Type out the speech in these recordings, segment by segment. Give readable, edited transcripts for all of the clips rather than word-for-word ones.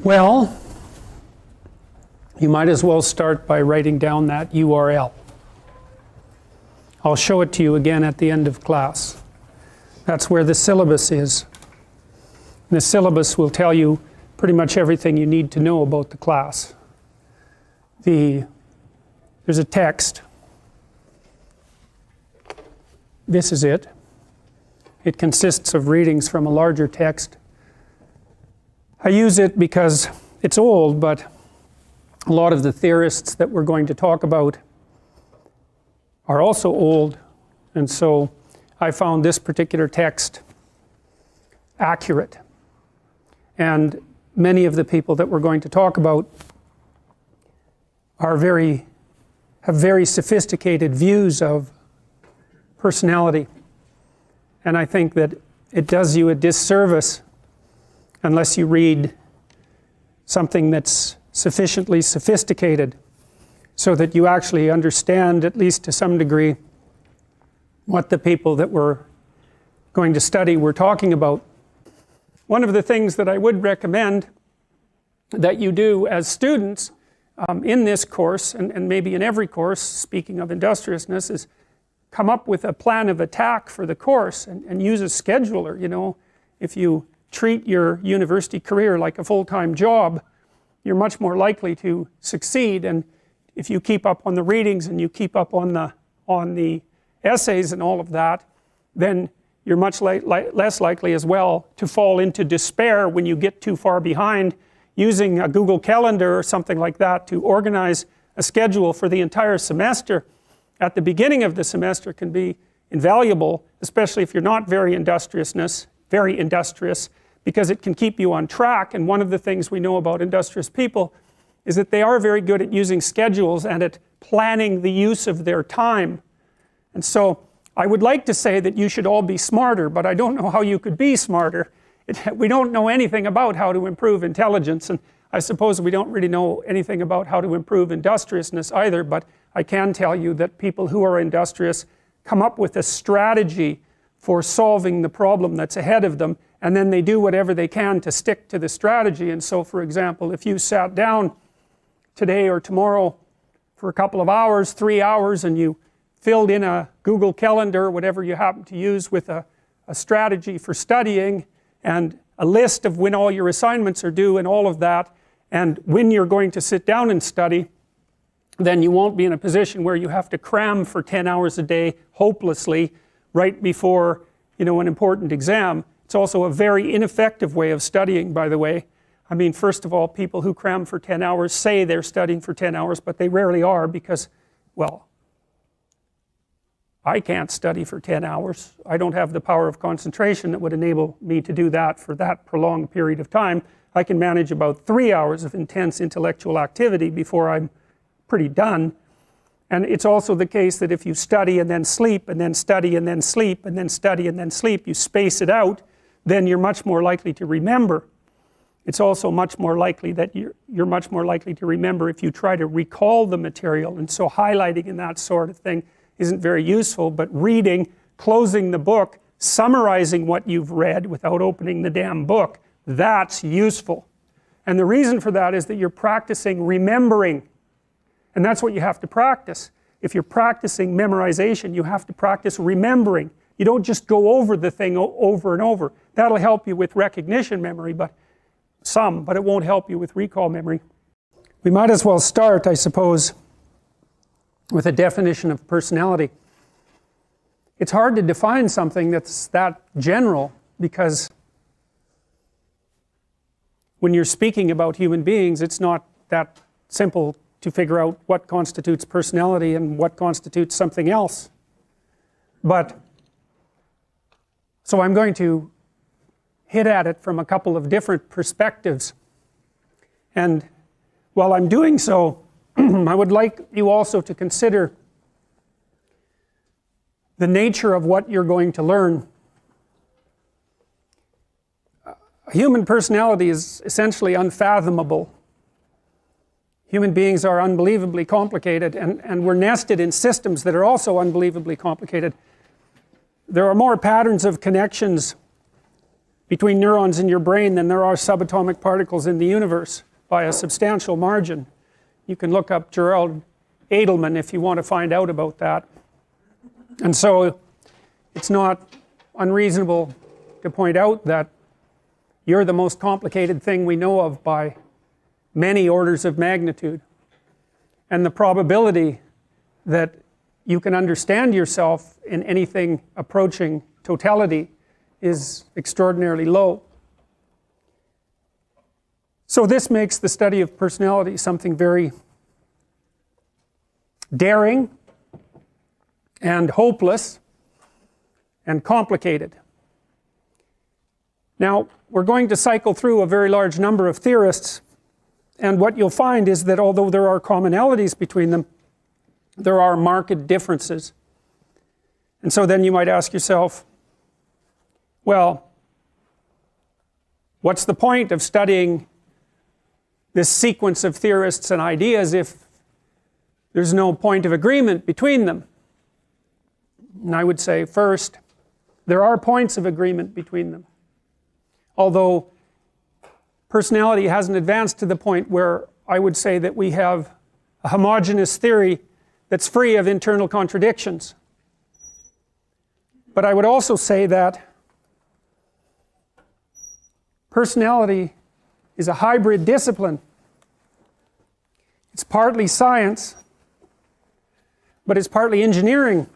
Well, you might as well start by writing down that URL. I'll show it to you again at the end of class. That's where the syllabus is. The syllabus will tell you pretty much everything you need to know about the class. There's a text. This is it. It consists of readings from a larger text. I use it because it's old, but a lot of the theorists that we're going to talk about are also old, and so I found this particular text accurate. And many of the people that we're going to talk about have very sophisticated views of personality. And I think that it does you a disservice unless you read something that's sufficiently sophisticated so that you actually understand, at least to some degree, what the people that we're going to study were talking about. One of the things that I would recommend that you do as students in this course, and maybe in every course, speaking of industriousness, is come up with a plan of attack for the course and use a scheduler. You know, if you treat your university career like a full-time job, you're much more likely to succeed. And if you keep up on the readings and you keep up on the essays and all of that, then you're much less likely as well to fall into despair when you get too far behind. Using a Google Calendar or something like that to organize a schedule for the entire semester at the beginning of the semester can be invaluable, especially if you're not very industrious, because it can keep you on track. And one of the things we know about industrious people is that they are very good at using schedules and at planning the use of their time. And so I would like to say that you should all be smarter, but I don't know how you could be smarter. We don't know anything about how to improve intelligence, and I suppose we don't really know anything about how to improve industriousness either, but I can tell you that people who are industrious come up with a strategy for solving the problem that's ahead of them, and then they do whatever they can to stick to the strategy. And so, for example, if you sat down today or tomorrow for a couple of hours, 3 hours, and you filled in a Google Calendar, whatever you happen to use, with a strategy for studying and a list of when all your assignments are due and all of that, and when you're going to sit down and study, then you won't be in a position where you have to cram for 10 hours a day hopelessly right before, you know, an important exam. It's also a very ineffective way of studying, by the way. I mean, first of all, people who cram for 10 hours say they're studying for 10 hours, but they rarely are because, well, I can't study for 10 hours. I don't have the power of concentration that would enable me to do that for that prolonged period of time. I can manage about 3 hours of intense intellectual activity before I'm pretty done. And it's also the case that if you study and then sleep and then study and then sleep and then study and then sleep, you space it out, then you're much more likely to remember. It's also much more likely that you're much more likely to remember if you try to recall the material, and so highlighting and that sort of thing isn't very useful, but reading, closing the book, summarizing what you've read without opening the damn book, that's useful. And the reason for that is that you're practicing remembering. And that's what you have to practice. If you're practicing memorization, you have to practice remembering. You don't just go over the thing over and over. That'll help you with recognition memory, but it won't help you with recall memory. We might as well start, I suppose, with a definition of personality. It's hard to define something that's that general because when you're speaking about human beings, it's not that simple to figure out what constitutes personality and what constitutes something else. So I'm going to hit at it from a couple of different perspectives. And while I'm doing so, I would like you also to consider the nature of what you're going to learn. Human personality is essentially unfathomable. Human beings are unbelievably complicated, and we're nested in systems that are also unbelievably complicated. There are more patterns of connections between neurons in your brain than there are subatomic particles in the universe by a substantial margin. You can look up Gerald Edelman if you want to find out about that. And so it's not unreasonable to point out that you're the most complicated thing we know of by many orders of magnitude. And the probability that you can understand yourself in anything approaching totality is extraordinarily low. So this makes the study of personality something very daring and hopeless and complicated. Now, we're going to cycle through a very large number of theorists, and what you'll find is that although there are commonalities between them, there are marked differences. And so then you might ask yourself, well, what's the point of studying this sequence of theorists and ideas if there's no point of agreement between them? And I would say, first, there are points of agreement between them. Although personality hasn't advanced to the point where I would say that we have a homogeneous theory that's free of internal contradictions. But I would also say that personality is a hybrid discipline. It's partly science, but it's partly engineering.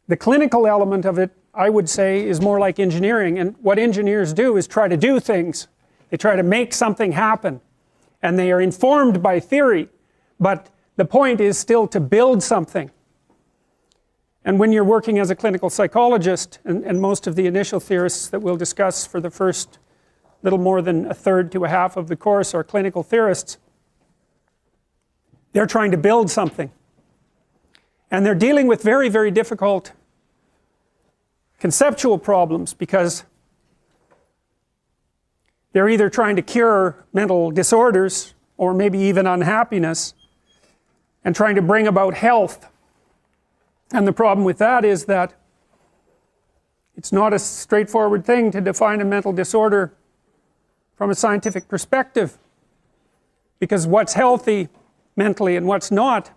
The clinical element of it, I would say, is more like engineering, and what engineers do is try to do things. They try to make something happen, and they are informed by theory, but the point is still to build something. And when you're working as a clinical psychologist, and most of the initial theorists that we'll discuss for the first little more than a third to a half of the course are clinical theorists, they're trying to build something. And they're dealing with very, very difficult conceptual problems because they're either trying to cure mental disorders or maybe even unhappiness and trying to bring about health. And the problem with that is that it's not a straightforward thing to define a mental disorder from a scientific perspective, because what's healthy mentally and what's not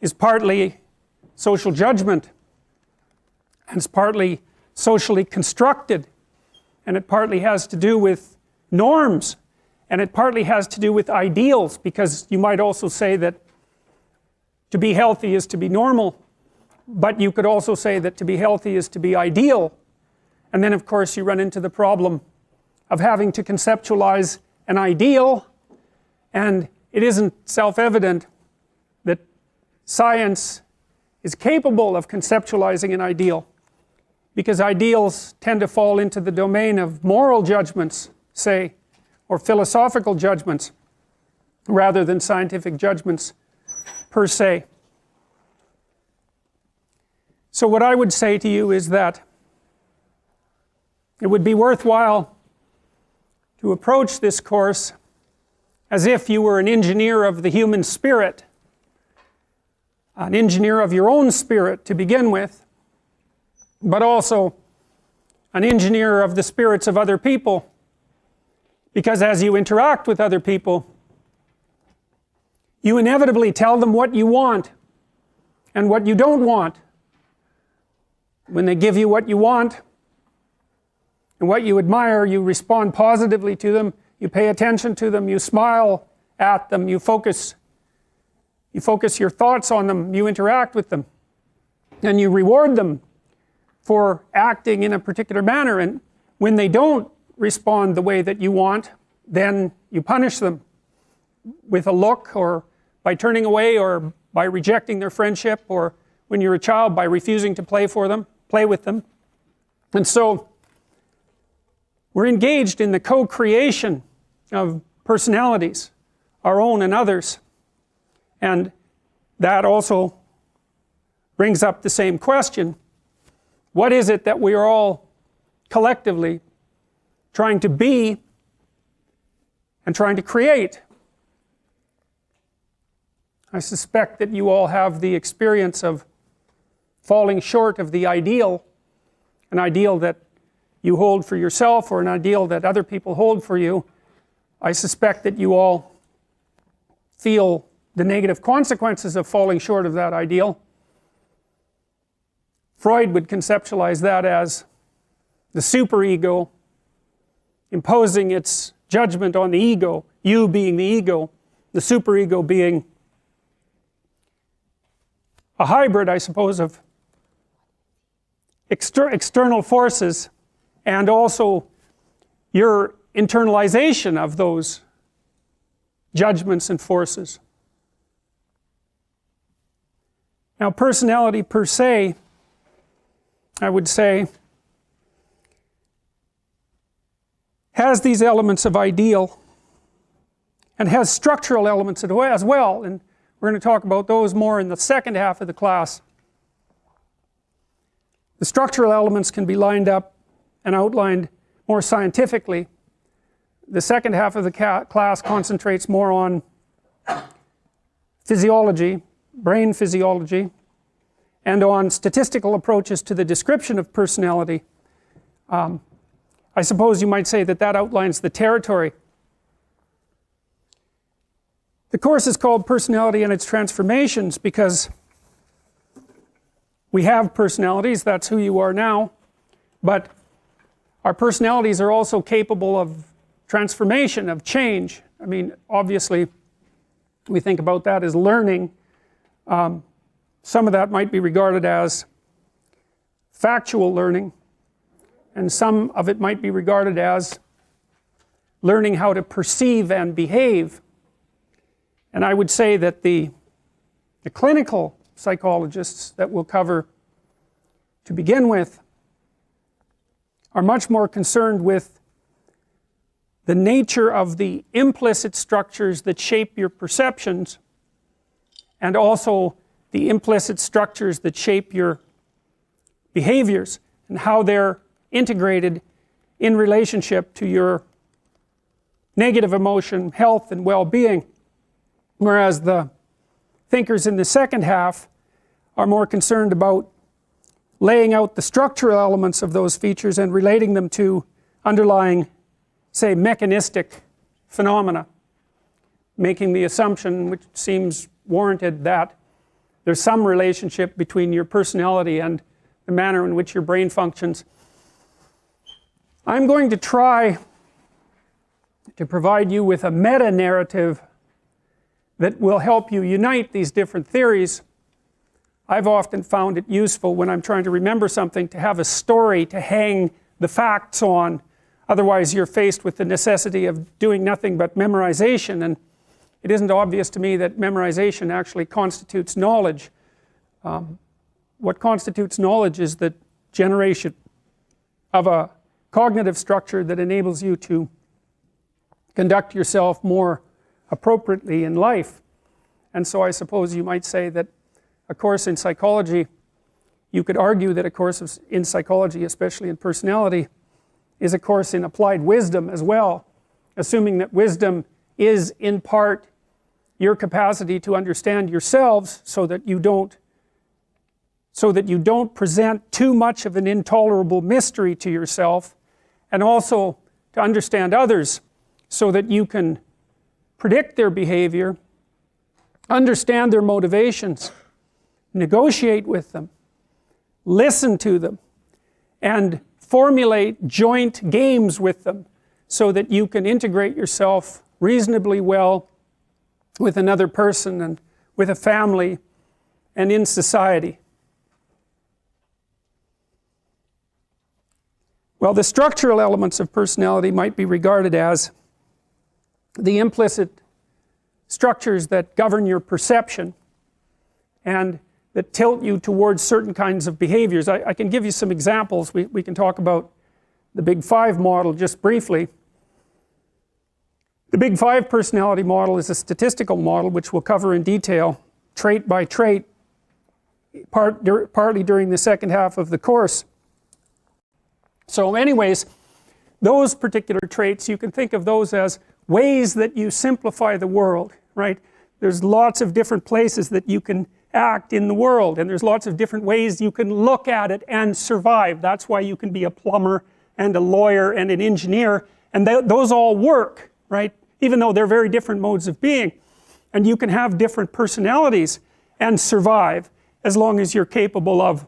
is partly social judgment, and it's partly socially constructed, and it partly has to do with norms, and it partly has to do with ideals, because you might also say that to be healthy is to be normal, but you could also say that to be healthy is to be ideal. And then of course you run into the problem of having to conceptualize an ideal, and it isn't self-evident that science is capable of conceptualizing an ideal, because ideals tend to fall into the domain of moral judgments, say, or philosophical judgments, rather than scientific judgments per se. So what I would say to you is that it would be worthwhile to approach this course as if you were an engineer of the human spirit, an engineer of your own spirit to begin with, but also an engineer of the spirits of other people, because as you interact with other people, you inevitably tell them what you want and what you don't want. When they give you what you want and what you admire, you respond positively to them, you pay attention to them, you smile at them, you focus your thoughts on them, you interact with them, and you reward them for acting in a particular manner. And when they don't respond the way that you want, then you punish them with a look, or by turning away, or by rejecting their friendship, or when you're a child, by refusing to play with them. And so we're engaged in the co-creation of personalities, our own and others. And that also brings up the same question: what is it that we are all collectively trying to be and trying to create? I suspect that you all have the experience of falling short of the ideal, an ideal that you hold for yourself or an ideal that other people hold for you, I suspect that you all feel the negative consequences of falling short of that ideal. Freud would conceptualize that as the superego imposing its judgment on the ego, you being the ego, the superego being a hybrid, I suppose, of external forces and also your internalization of those judgments and forces. Now, personality per se, I would say, has these elements of ideal and has structural elements as well, and we're going to talk about those more in the second half of the class. The structural elements can be lined up and outlined more scientifically. The second half of the class concentrates more on physiology, brain physiology, and on statistical approaches to the description of personality. I suppose you might say that that outlines the territory. The course is called Personality and Its Transformations because we have personalities, that's who you are now, but our personalities are also capable of transformation, of change. I mean, obviously, we think about that as learning. Some of that might be regarded as factual learning, and some of it might be regarded as learning how to perceive and behave. And I would say that the clinical psychologists that we'll cover to begin with are much more concerned with the nature of the implicit structures that shape your perceptions, and also the implicit structures that shape your behaviors and how they're integrated in relationship to your negative emotion, health, and well-being. Whereas the thinkers in the second half are more concerned about laying out the structural elements of those features and relating them to underlying, say, mechanistic phenomena, making the assumption, which seems warranted, that there's some relationship between your personality and the manner in which your brain functions. I'm going to try to provide you with a meta-narrative that will help you unite these different theories. I've often found it useful when I'm trying to remember something to have a story to hang the facts on. Otherwise you're faced with the necessity of doing nothing but memorization, and it isn't obvious to me that memorization actually constitutes knowledge. What constitutes knowledge is the generation of a cognitive structure that enables you to conduct yourself more appropriately in life. And so I suppose you might say that a course in psychology, you could argue that a course in psychology, especially in personality, is a course in applied wisdom as well, assuming that wisdom is in part your capacity to understand yourselves so that you don't present too much of an intolerable mystery to yourself, and also to understand others so that you can predict their behavior, understand their motivations, negotiate with them, listen to them, and formulate joint games with them so that you can integrate yourself reasonably well with another person and with a family and in society. Well, the structural elements of personality might be regarded as the implicit structures that govern your perception and that tilt you towards certain kinds of behaviors. I can give you some examples. We can talk about the Big Five model just briefly. The Big Five personality model is a statistical model which we'll cover in detail, trait by trait, partly during the second half of the course. So anyways, those particular traits, you can think of those as ways that you simplify the world, right? There's lots of different places that you can act in the world, and there's lots of different ways you can look at it and survive. That's why you can be a plumber and a lawyer and an engineer, and those all work, right? Even though they're very different modes of being. And you can have different personalities and survive as long as you're capable of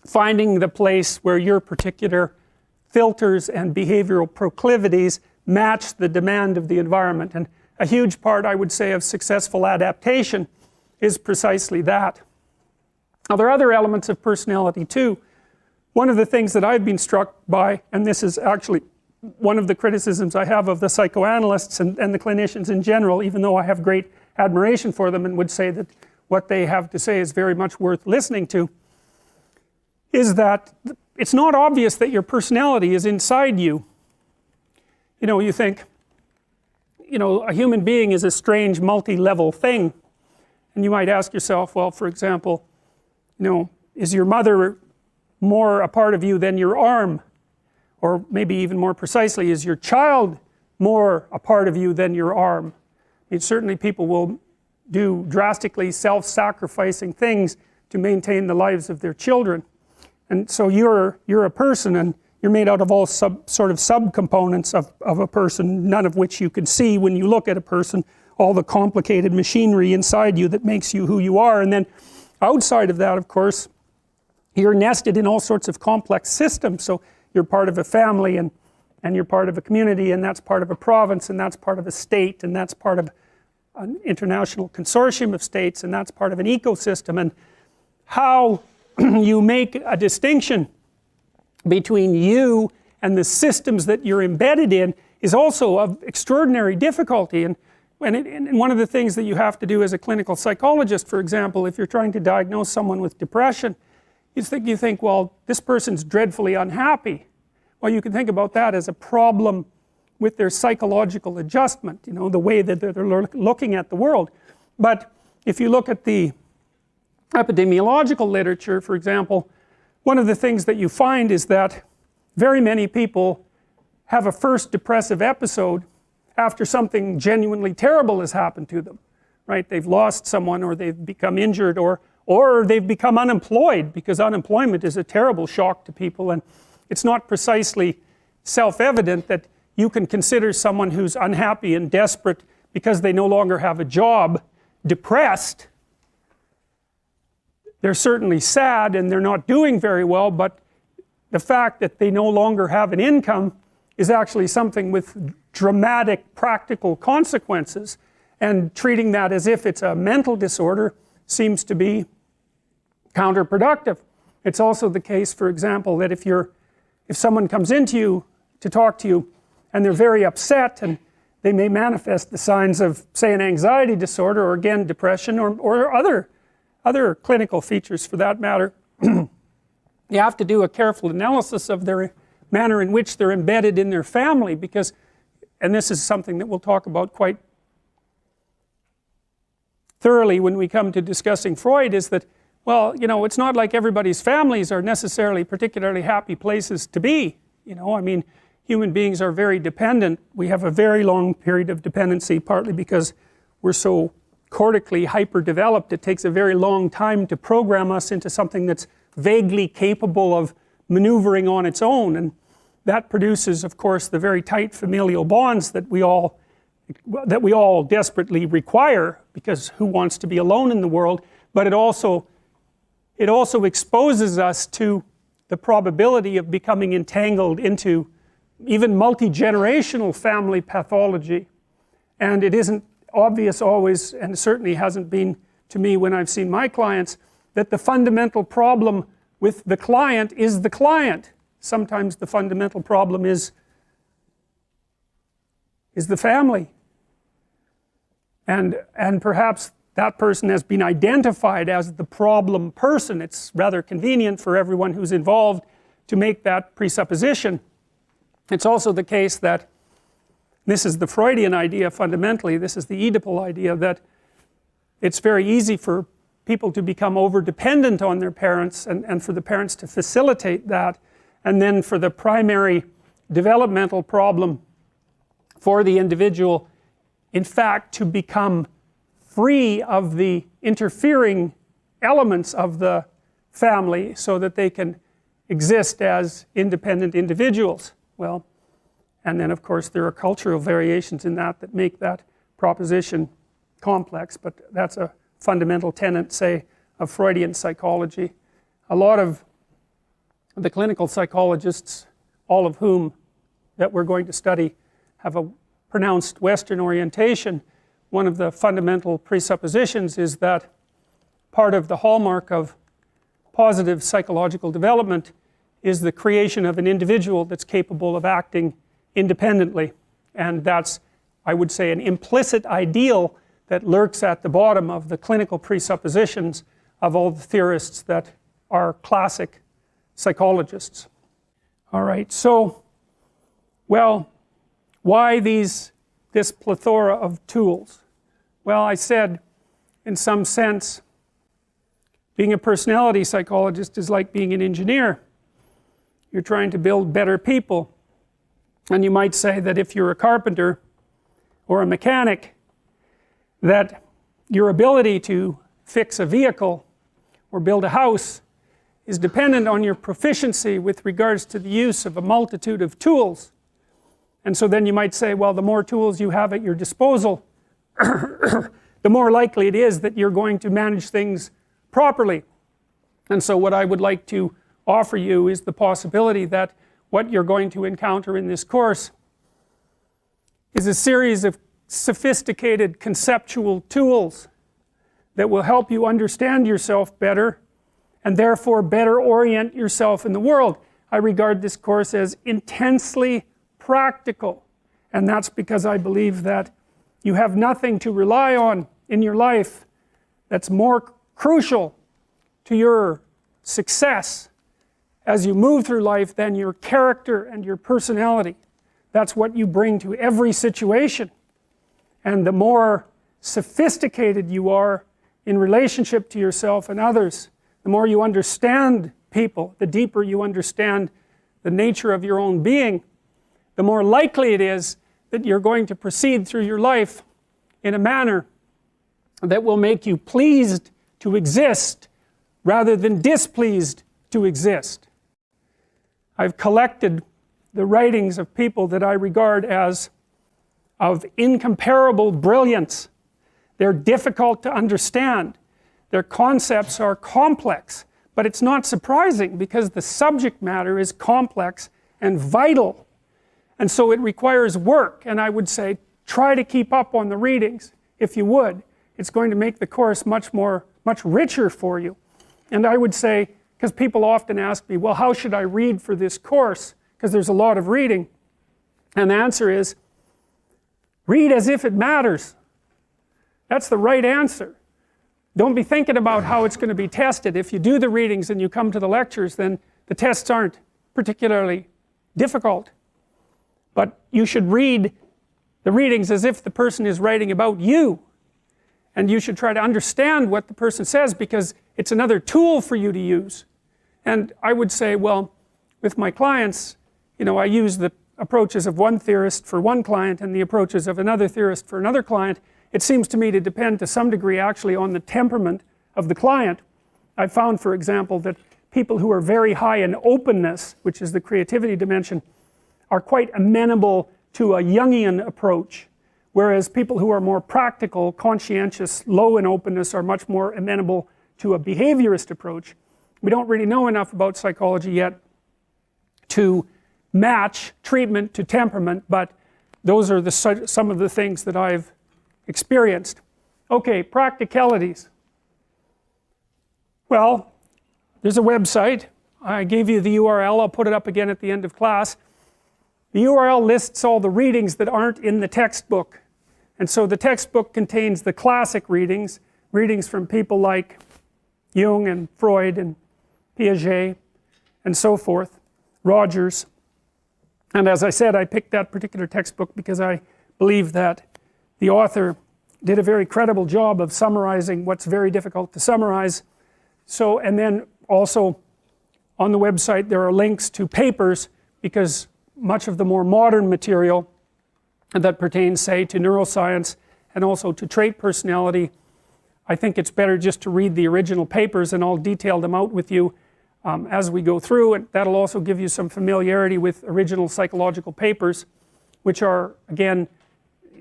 finding the place where your particular filters and behavioral proclivities match the demand of the environment. And a huge part, I would say, of successful adaptation is precisely that. Now, there are other elements of personality too. One of the things that I've been struck by, and this is actually one of the criticisms I have of the psychoanalysts and the clinicians in general, even though I have great admiration for them and would say that what they have to say is very much worth listening to, is that it's not obvious that your personality is inside you. You know, you think, you know, a human being is a strange multi-level thing, and you might ask yourself, well, for example, you know, is your mother more a part of you than your arm? Or maybe even more precisely, is your child more a part of you than your arm? I mean, certainly people will do drastically self-sacrificing things to maintain the lives of their children. And so you're a person, and you're made out of all sort of subcomponents of a person, none of which you can see when you look at a person, all the complicated machinery inside you that makes you who you are. And then outside of that, of course, you're nested in all sorts of complex systems. So you're part of a family, and you're part of a community, and that's part of a province, and that's part of a state, and that's part of an international consortium of states, and that's part of an ecosystem. And how you make a distinction between you and the systems that you're embedded in is also of extraordinary difficulty. And one of the things that you have to do as a clinical psychologist, for example, if you're trying to diagnose someone with depression, you think, well, this person's dreadfully unhappy. Well, you can think about that as a problem with their psychological adjustment, you know, the way that they're looking at the world. But if you look at the epidemiological literature, for example, one of the things that you find is that very many people have a first depressive episode after something genuinely terrible has happened to them, right? They've lost someone, or they've become injured, or they've become unemployed, because unemployment is a terrible shock to people. And it's not precisely self-evident that you can consider someone who's unhappy and desperate because they no longer have a job depressed. They're certainly sad and they're not doing very well, but the fact that they no longer have an income is actually something with dramatic practical consequences, and treating that as if it's a mental disorder seems to be counterproductive. It's also the case, for example, that if someone comes into you to talk to you and they're very upset, and they may manifest the signs of, say, an anxiety disorder, or again depression, or other clinical features for that matter, you have to do a careful analysis of their manner in which they're embedded in their family, because, and this is something that we'll talk about quite thoroughly when we come to discussing Freud, is that, well, you know, it's not like everybody's families are necessarily particularly happy places to be. You know, I mean, human beings are very dependent. We have a very long period of dependency, partly because we're so cortically hyper-developed. It takes a very long time to program us into something that's vaguely capable of maneuvering on its own, and that produces, of course, the very tight familial bonds that we all desperately require, because who wants to be alone in the world? But it also exposes us to the probability of becoming entangled into even multi-generational family pathology. And it isn't obvious always, and certainly hasn't been to me when I've seen my clients, that the fundamental problem with the client is the client. Sometimes the fundamental problem is the family. And perhaps that person has been identified as the problem person. It's rather convenient for everyone who's involved to make that presupposition. It's also the case that, this is the Freudian idea fundamentally, this is the Oedipal idea, that it's very easy for people to become over-dependent on their parents, and for the parents to facilitate that, and then for the primary developmental problem for the individual, in fact, to become free of the interfering elements of the family, so that they can exist as independent individuals. Well, and then of course there are cultural variations in that that make that proposition complex, but that's a fundamental tenet, say, of Freudian psychology. A lot of the clinical psychologists, all of whom that we're going to study, have a pronounced Western orientation. One of the fundamental presuppositions is that part of the hallmark of positive psychological development is the creation of an individual that's capable of acting independently, and that's, I would say, an implicit ideal that lurks at the bottom of the clinical presuppositions of all the theorists that are classic psychologists. All right, so, well, why this plethora of tools? Well, I said, in some sense, being a personality psychologist is like being an engineer. You're trying to build better people. And you might say that if you're a carpenter or a mechanic, that your ability to fix a vehicle or build a house is dependent on your proficiency with regards to the use of a multitude of tools. And so then you might say, well, the more tools you have at your disposal, the more likely it is that you're going to manage things properly. And so what I would like to offer you is the possibility that what you're going to encounter in this course is a series of sophisticated conceptual tools that will help you understand yourself better and therefore better orient yourself in the world. I regard this course as intensely practical, and that's because I believe that you have nothing to rely on in your life that's more crucial to your success as you move through life than your character and your personality. That's what you bring to every situation. And the more sophisticated you are in relationship to yourself and others, the more you understand people, the deeper you understand the nature of your own being, the more likely it is that you're going to proceed through your life in a manner that will make you pleased to exist rather than displeased to exist. I've collected the writings of people that I regard as of incomparable brilliance. They're difficult to understand. Their concepts are complex, but it's not surprising because the subject matter is complex and vital. And so it requires work, and I would say try to keep up on the readings if you would. It's going to make the course much richer for you. And I would say, because people often ask me, well, how should I read for this course? Because there's a lot of reading. And the answer is, read as if it matters. That's the right answer. Don't be thinking about how it's going to be tested. If you do the readings and you come to the lectures, then the tests aren't particularly difficult. But you should read the readings as if the person is writing about you. And you should try to understand what the person says, because it's another tool for you to use. And I would say, well, with my clients, you know, I use the approaches of one theorist for one client and the approaches of another theorist for another client. It seems to me to depend to some degree actually on the temperament of the client. I've found, for example, that people who are very high in openness, which is the creativity dimension, are quite amenable to a Jungian approach, whereas people who are more practical, conscientious, low in openness are much more amenable to a behaviorist approach. We don't really know enough about psychology yet to match treatment to temperament, but those are some of the things that I've experienced. Okay, practicalities. Well, there's a website. I gave you the URL. I'll put it up again at the end of class. The URL lists all the readings that aren't in the textbook. And so the textbook contains the classic readings, readings from people like Jung and Freud and Piaget and so forth, Rogers. And as I said, I picked that particular textbook because I believe that the author did a very credible job of summarizing what's very difficult to summarize. So, and then also on the website there are links to papers, because much of the more modern material that pertains, say, to neuroscience and also to trait personality, I think it's better just to read the original papers, and I'll detail them out with you. as we go through, and that'll also give you some familiarity with original psychological papers, which are, again,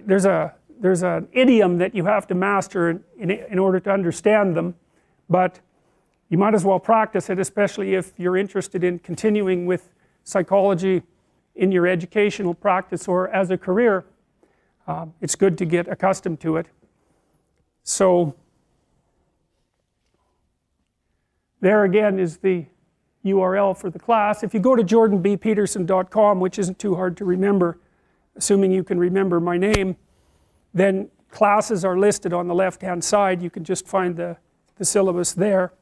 there's an idiom that you have to master in order to understand them, but you might as well practice it, especially if you're interested in continuing with psychology in your educational practice or as a career. It's good to get accustomed to it. So there again is the URL for the class. If you go to jordanbpeterson.com, which isn't too hard to remember, assuming you can remember my name, then classes are listed on the left hand side. You can just find the syllabus there.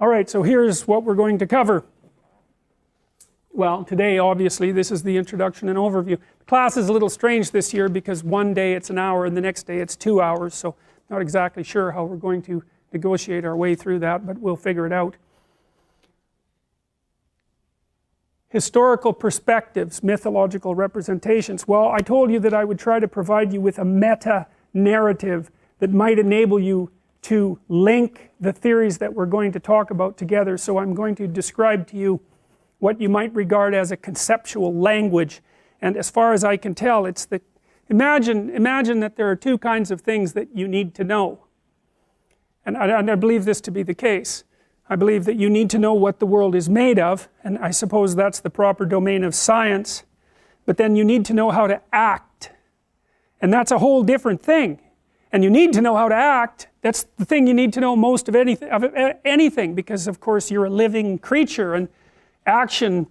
Alright, so here's what we're going to cover. Well, today obviously this is the introduction and overview. The class is a little strange this year because one day it's an hour and the next day it's 2 hours, so not exactly sure how we're going to negotiate our way through that, but we'll figure it out. Historical perspectives, mythological representations. Well, I told you that I would try to provide you with a meta-narrative that might enable you to link the theories that we're going to talk about together. So I'm going to describe to you what you might regard as a conceptual language, and as far as I can tell, it's the imagine that there are two kinds of things that you need to know, and I believe this to be the case. I believe that you need to know what the world is made of, and I suppose that's the proper domain of science, but then you need to know how to act, and that's a whole different thing. And you need to know how to act. That's the thing you need to know most of anything, because of course you're a living creature, and action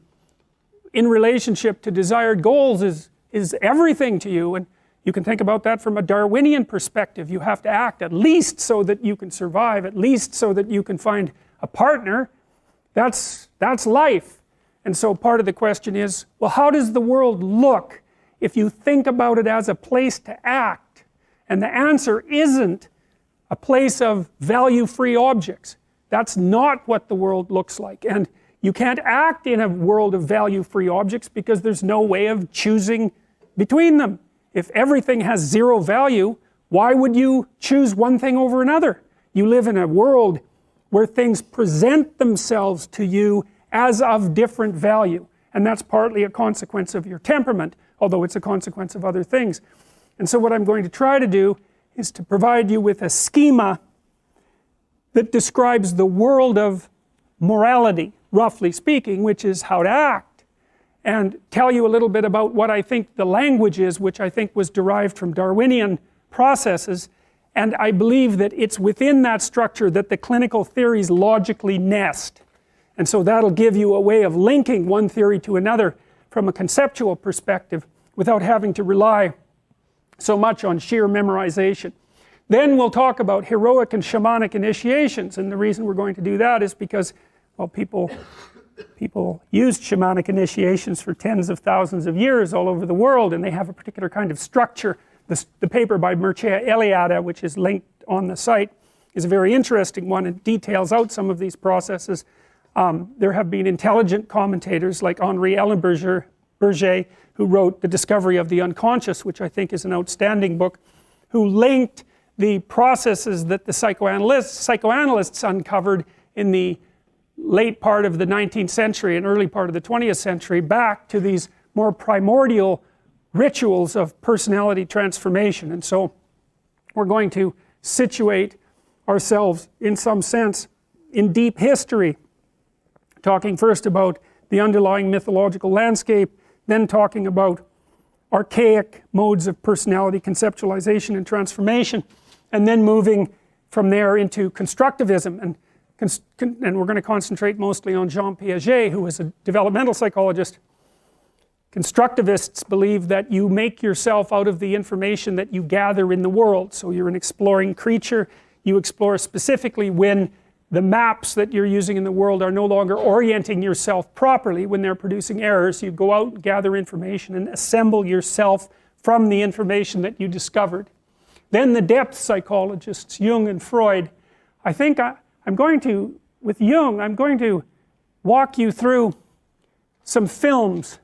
in relationship to desired goals is everything to you. And you can think about that from a Darwinian perspective. You have to act at least so that you can survive, at least so that you can find a partner. That's life. And so part of the question is, well, how does the world look if you think about it as a place to act? And the answer isn't a place of value-free objects. That's not what the world looks like. And you can't act in a world of value-free objects because there's no way of choosing between them. If everything has zero value, why would you choose one thing over another? You live in a world where things present themselves to you as of different value. And that's partly a consequence of your temperament, although it's a consequence of other things. And so what I'm going to try to do is to provide you with a schema that describes the world of morality, roughly speaking, which is how to act, and tell you a little bit about what I think the language is, which I think was derived from Darwinian processes, and I believe that it's within that structure that the clinical theories logically nest. And so that'll give you a way of linking one theory to another from a conceptual perspective without having to rely so much on sheer memorization. Then we'll talk about heroic and shamanic initiations, and the reason we're going to do that is because, well, people used shamanic initiations for tens of thousands of years all over the world, and they have a particular kind of structure. The paper by Mircea Eliade, which is linked on the site, is a very interesting one. It details out some of these processes. There have been intelligent commentators like Henri Ellenberger, who wrote The Discovery of the Unconscious, which I think is an outstanding book, who linked the processes that the psychoanalysts uncovered in the late part of the 19th century and early part of the 20th century back to these more primordial rituals of personality transformation. And so we're going to situate ourselves in some sense in deep history, talking first about the underlying mythological landscape, then talking about archaic modes of personality conceptualization and transformation, and then moving from there into constructivism. And we're going to concentrate mostly on Jean Piaget, who was a developmental psychologist. Constructivists believe that you make yourself out of the information that you gather in the world. So you're an exploring creature. You explore specifically when the maps that you're using in the world are no longer orienting yourself properly, when they're producing errors. You go out and gather information and assemble yourself from the information that you discovered. Then the depth psychologists, Jung and Freud. I think with Jung, I'm going to walk you through some films.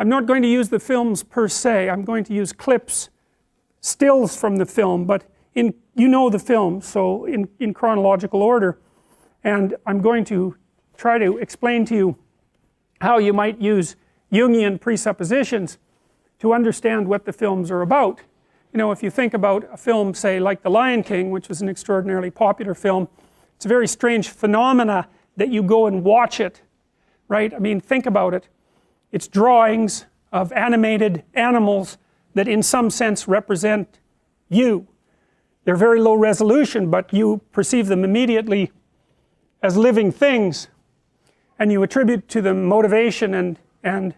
I'm not going to use the films per se. I'm going to use clips, stills from the film, but you know the film, so in chronological order. and I'm going to try to explain to you how you might use Jungian presuppositions to understand what the films are about. You know, if you think about a film, say, like The Lion King, which was an extraordinarily popular film, it's a very strange phenomena that you go and watch it, right? I mean, think about it. It's drawings of animated animals that in some sense represent you. They're very low resolution, but you perceive them immediately as living things, and you attribute to them motivation and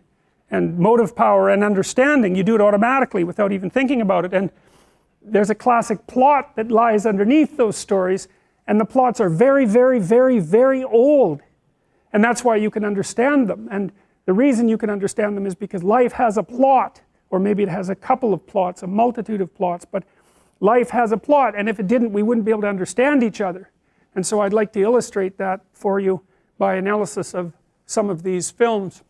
motive power and understanding. You do it automatically without even thinking about it. And there's a classic plot that lies underneath those stories, and the plots are very, very, very, very old, and that's why you can understand them. And the reason you can understand them is because life has a plot, or maybe it has a couple of plots, a multitude of plots, but life has a plot, and if it didn't, we wouldn't be able to understand each other. And so I'd like to illustrate that for you by analysis of some of these films.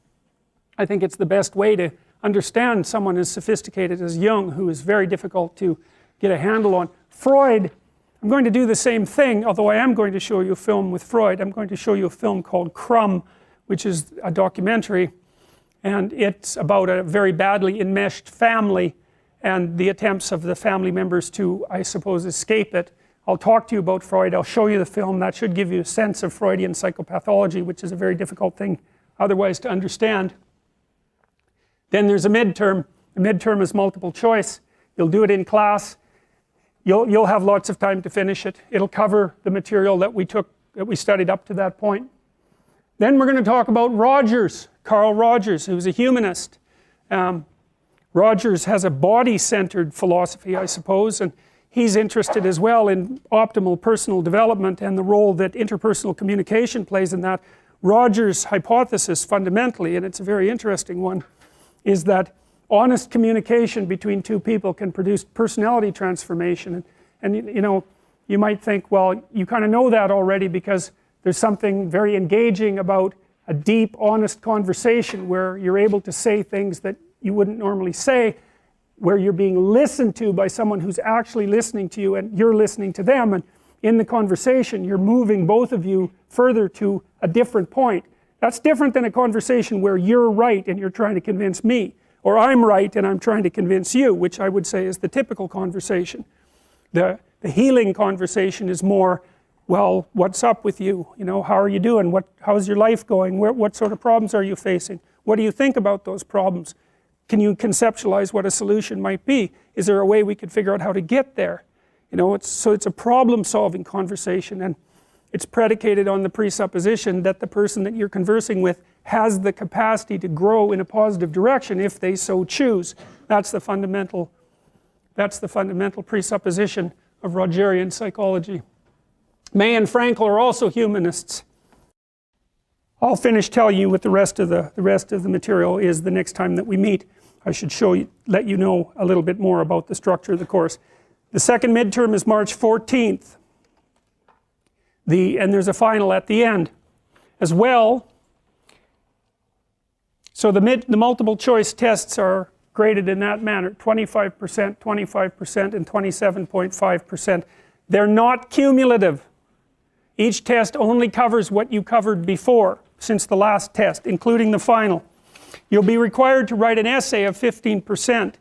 I think it's the best way to understand someone as sophisticated as Jung, who is very difficult to get a handle on. Freud, I'm going to do the same thing, although I am going to show you a film with Freud. I'm going to show you a film called Crumb, which is a documentary, and it's about a very badly enmeshed family and the attempts of the family members to, I suppose, escape it. I'll talk to you about Freud, I'll show you the film. That should give you a sense of Freudian psychopathology, which is a very difficult thing otherwise to understand. Then there's a midterm. The midterm is multiple choice. You'll do it in class. You'll have lots of time to finish it. It'll cover the material that we studied up to that point. Then we're going to talk about Rogers, Carl Rogers, who's a humanist. Rogers has a body-centered philosophy, I suppose, and he's interested as well in optimal personal development and the role that interpersonal communication plays in that. Rogers' hypothesis fundamentally, and it's a very interesting one, is that honest communication between two people can produce personality transformation. And you know, you might think, well, you kind of know that already because there's something very engaging about a deep, honest conversation where you're able to say things that you wouldn't normally say, where you're being listened to by someone who's actually listening to you and you're listening to them, and in the conversation you're moving both of you further to a different point. That's different than a conversation where you're right and you're trying to convince me, or I'm right and I'm trying to convince you, which I would say is the typical conversation. The healing conversation is more, well, what's up with you? You know, how are you doing? How's your life going? What sort of problems are you facing? What do you think about those problems? Can you conceptualize what a solution might be? Is there a way we could figure out how to get there? You know, so it's a problem-solving conversation, and it's predicated on the presupposition that the person that you're conversing with has the capacity to grow in a positive direction if they so choose. That's the fundamental presupposition of Rogerian psychology. May and Frankl are also humanists. I'll finish telling you what the rest of the material is the next time that we meet. I should let you know a little bit more about the structure of the course. The second midterm is March 14th. And there's a final at the end as well. So the multiple choice tests are graded in that manner: 25%, 25%, and 27.5%. They're not cumulative. Each test only covers what you covered before, since the last test, including the final. You'll be required to write an essay of 15%.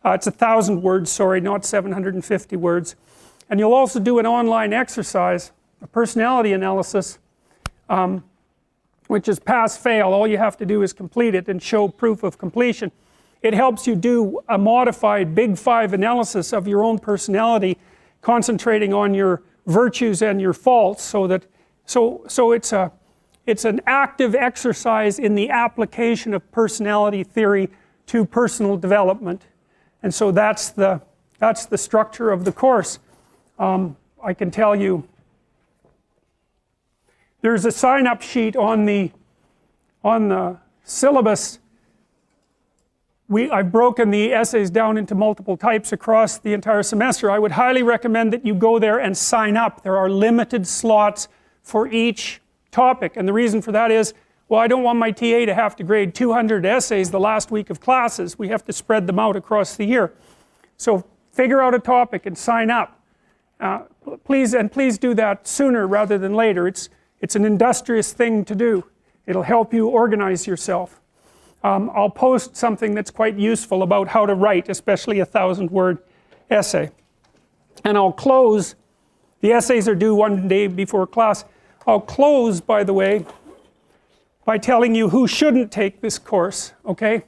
It's 1,000 words, sorry, not 750 words. And you'll also do an online exercise, a personality analysis, which is pass-fail. All you have to do is complete it and show proof of completion. It helps you do a modified Big Five analysis of your own personality, concentrating on your virtues and your faults, so it's an active exercise in the application of personality theory to personal development. And so that's the structure of the course. I can tell you there's a sign-up sheet on the syllabus. I've broken the essays down into multiple types across the entire semester. I would highly recommend that you go there and sign up. There are limited slots for each topic, and the reason for that is, well, I don't want my TA to have to grade 200 essays the last week of classes. We have to spread them out across the year. So figure out a topic and sign up. Please do that sooner rather than later. It's It's an industrious thing to do. It'll help you organize yourself. I'll post something that's quite useful about how to write, especially a 1,000-word essay. And I'll close, the essays are due 1 day before class. I'll close, by the way, by telling you who shouldn't take this course, okay?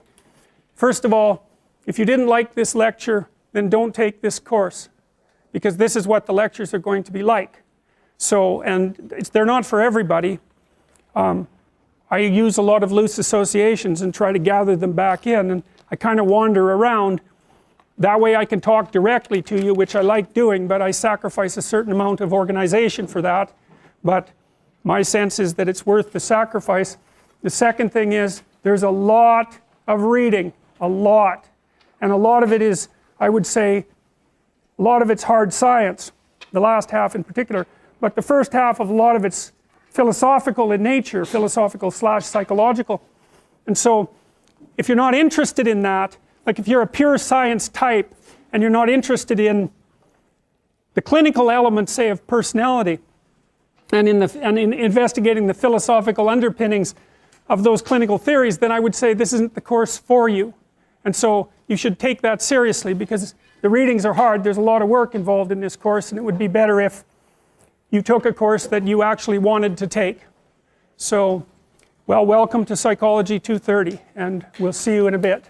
First of all, if you didn't like this lecture, then don't take this course, because this is what the lectures are going to be like. So, and they're not for everybody. I use a lot of loose associations and try to gather them back in, and I kind of wander around. That way I can talk directly to you, which I like doing, but I sacrifice a certain amount of organization for that. But my sense is that it's worth the sacrifice. The second thing is, there's a lot of reading, a lot. And a lot of it is, I would say, a lot of it's hard science, the last half in particular. But the first half of a lot of it's philosophical in nature, philosophical/psychological. And so, if you're not interested in that, like if you're a pure science type and you're not interested in the clinical elements, say, of personality, and in investigating the philosophical underpinnings of those clinical theories, then I would say this isn't the course for you. And so you should take that seriously, because the readings are hard, there's a lot of work involved in this course, and it would be better if you took a course that you actually wanted to take. So, well, welcome to Psychology 230, and we'll see you in a bit.